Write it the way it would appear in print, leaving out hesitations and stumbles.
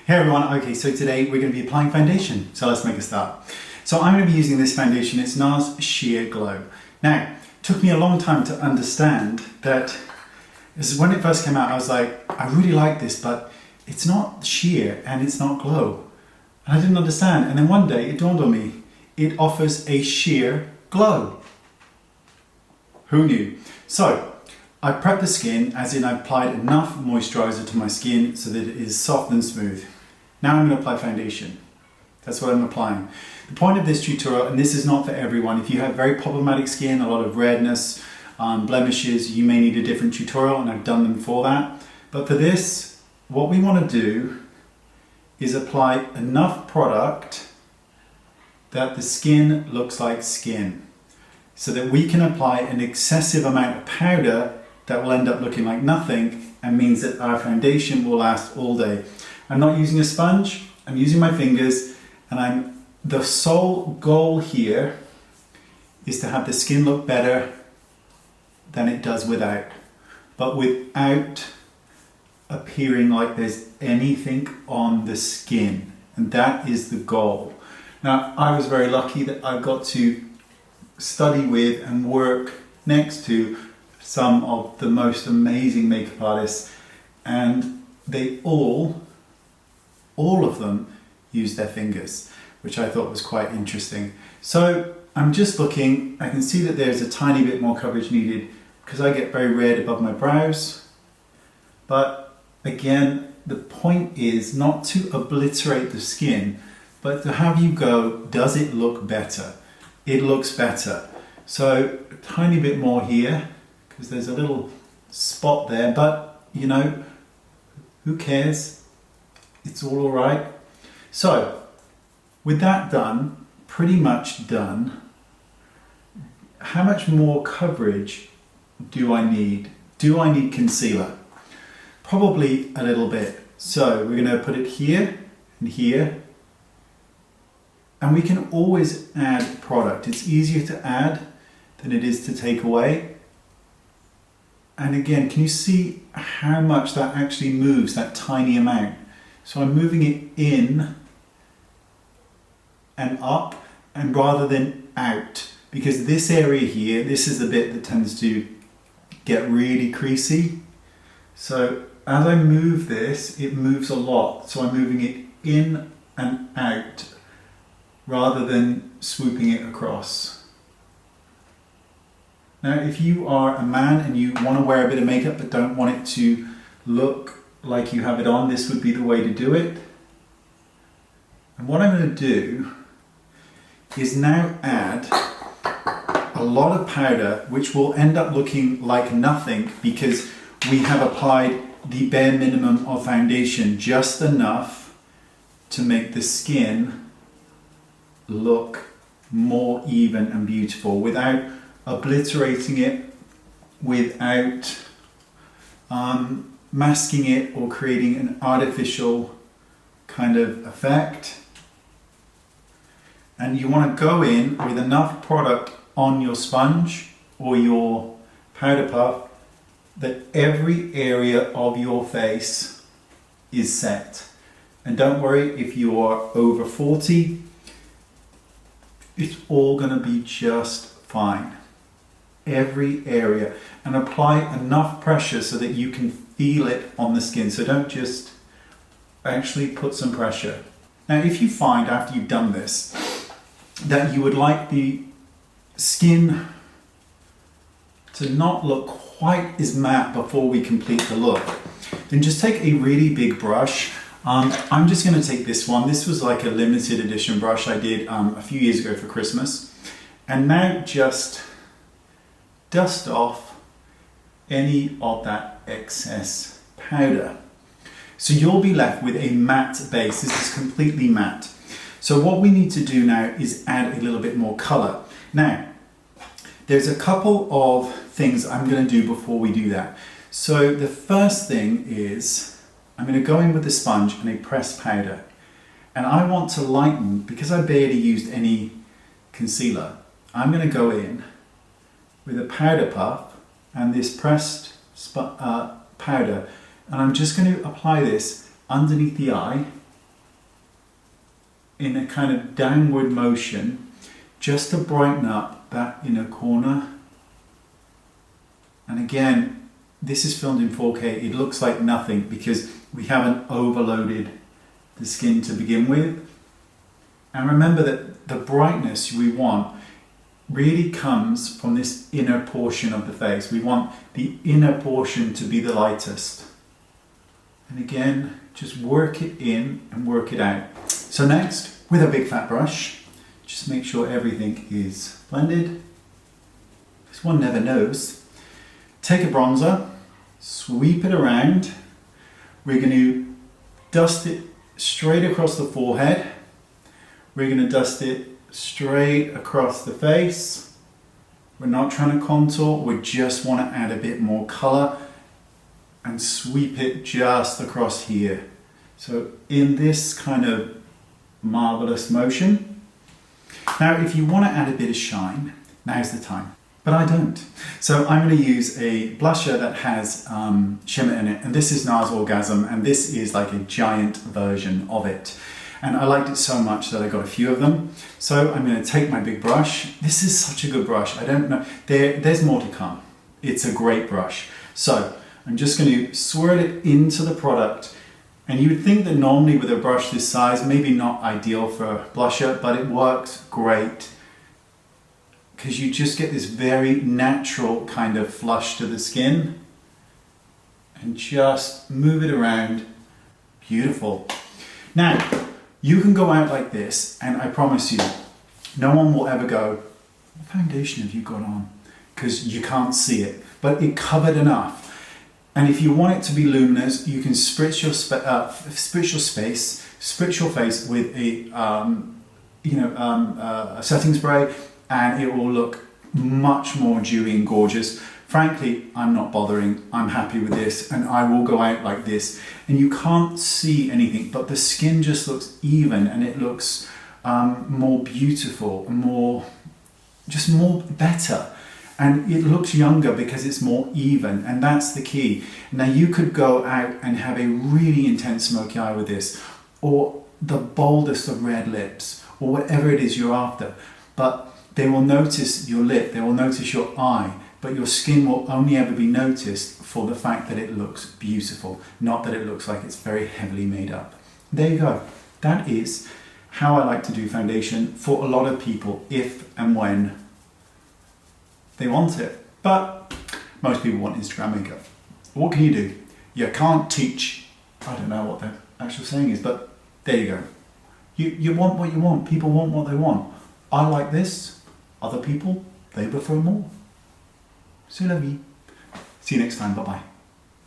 Hey everyone, okay, so today we're going to be applying foundation, so let's make a start. So I'm going to be using this foundation, it's NARS Sheer Glow. Now, it took me a long time to understand that, when it first came out I was like, I really like this, but it's not sheer and it's not glow. And I didn't understand, and then one day it dawned on me, it offers a sheer glow. Who knew? So, I prepped the skin, as in I applied enough moisturizer to my skin so that it is soft and smooth. Now I'm going to apply foundation. That's what I'm applying. The point of this tutorial, and this is not for everyone, if you have very problematic skin, a lot of redness, blemishes, you may need a different tutorial, and I've done them for that. But for this, what we want to do is apply enough product that the skin looks like skin, so that we can apply an excessive amount of powder that will end up looking like nothing and means that our foundation will last all day. I'm not using a sponge, I'm using my fingers, and the sole goal here is to have the skin look better than it does without, but without appearing like there's anything on the skin, and that is the goal. Now, I was very lucky that I got to study with and work next to some of the most amazing makeup artists, and they all of them use their fingers, which I thought was quite interesting. So I'm just looking, I can see that there's a tiny bit more coverage needed because I get very red above my brows. But again, the point is not to obliterate the skin, but to have you go, does it look better? It looks better. So a tiny bit more here, because there's a little spot there, but you know, who cares? It's all right. So with that done, pretty much done, how much more coverage do I need? Do I need concealer? Probably a little bit. So we're going to put it here and here, and we can always add product. It's easier to add than it is to take away. And again, can you see how much that actually moves, that tiny amount? So I'm moving it in and up, and rather than out, because this area here, this is the bit that tends to get really creasy. So as I move this, it moves a lot. So I'm moving it in and out rather than swooping it across. Now, if you are a man and you want to wear a bit of makeup but don't want it to look like you have it on, this would be the way to do it. And what I'm going to do is now add a lot of powder, which will end up looking like nothing because we have applied the bare minimum of foundation, just enough to make the skin look more even and beautiful without obliterating it, without masking it or creating an artificial kind of effect. And you want to go in with enough product on your sponge or your powder puff that every area of your face is set. And don't worry if you are over 40, it's all going to be just fine. Every area, and apply enough pressure so that you can feel it on the skin. So don't just actually put some pressure. Now, if you find after you've done this that you would like the skin to not look quite as matte before we complete the look, then just take a really big brush. I'm just going to take this one. This was like a limited edition brush I did a few years ago for Christmas. And now just dust off any of that excess powder. So you'll be left with a matte base. This is completely matte. So what we need to do now is add a little bit more color. Now, there's a couple of things I'm going to do before we do that. So the first thing is I'm going to go in with the sponge and a pressed powder. And I want to lighten, because I barely used any concealer, I'm going to go in with a powder puff and this pressed powder, and I'm just going to apply this underneath the eye in a kind of downward motion just to brighten up that inner corner. And again, this is filmed in 4K. It looks like nothing because we haven't overloaded the skin to begin with. And remember that the brightness we want really comes from this inner portion of the face. We want the inner portion to be the lightest. And again, just work it in and work it out. So next, with a big fat brush, just make sure everything is blended. This one never knows. Take a bronzer, sweep it around. We're going to dust it straight across the forehead. We're going to dust it straight across the face. We're not trying to contour, we just want to add a bit more colour and sweep it just across here. So in this kind of marvellous motion. Now if you want to add a bit of shine, now's the time. But I don't. So I'm going to use a blusher that has shimmer in it, and this is NARS Orgasm, and this is like a giant version of it. And I liked it so much that I got a few of them. So I'm going to take my big brush. This is such a good brush. I don't know, there's more to come. It's a great brush. So I'm just going to swirl it into the product. And you would think that normally with a brush this size, maybe not ideal for a blusher, but it works great. Because you just get this very natural kind of flush to the skin. And just move it around. Beautiful. Now, you can go out like this, and I promise you, no one will ever go, what foundation have you got on? Because you can't see it, but it covered enough. And if you want it to be luminous, you can spritz your face with a setting spray, and it will look much more dewy and gorgeous. Frankly, I'm not bothering. I'm happy with this, and I will go out like this. And you can't see anything, but the skin just looks even, and it looks more beautiful, more better. And it looks younger because it's more even, and that's the key. Now you could go out and have a really intense smoky eye with this, or the boldest of red lips, or whatever it is you're after. But they will notice your lip, they will notice your eye, but your skin will only ever be noticed for the fact that it looks beautiful, not that it looks like it's very heavily made up. There you go. That is how I like to do foundation for a lot of people, if and when they want it. But most people want Instagram makeup. What can you do? You can't teach, I don't know what the actual saying is, but there you go. You want what you want. People want what they want. I like this. Other people, they prefer more. C'est la vie. See you next time. Bye-bye.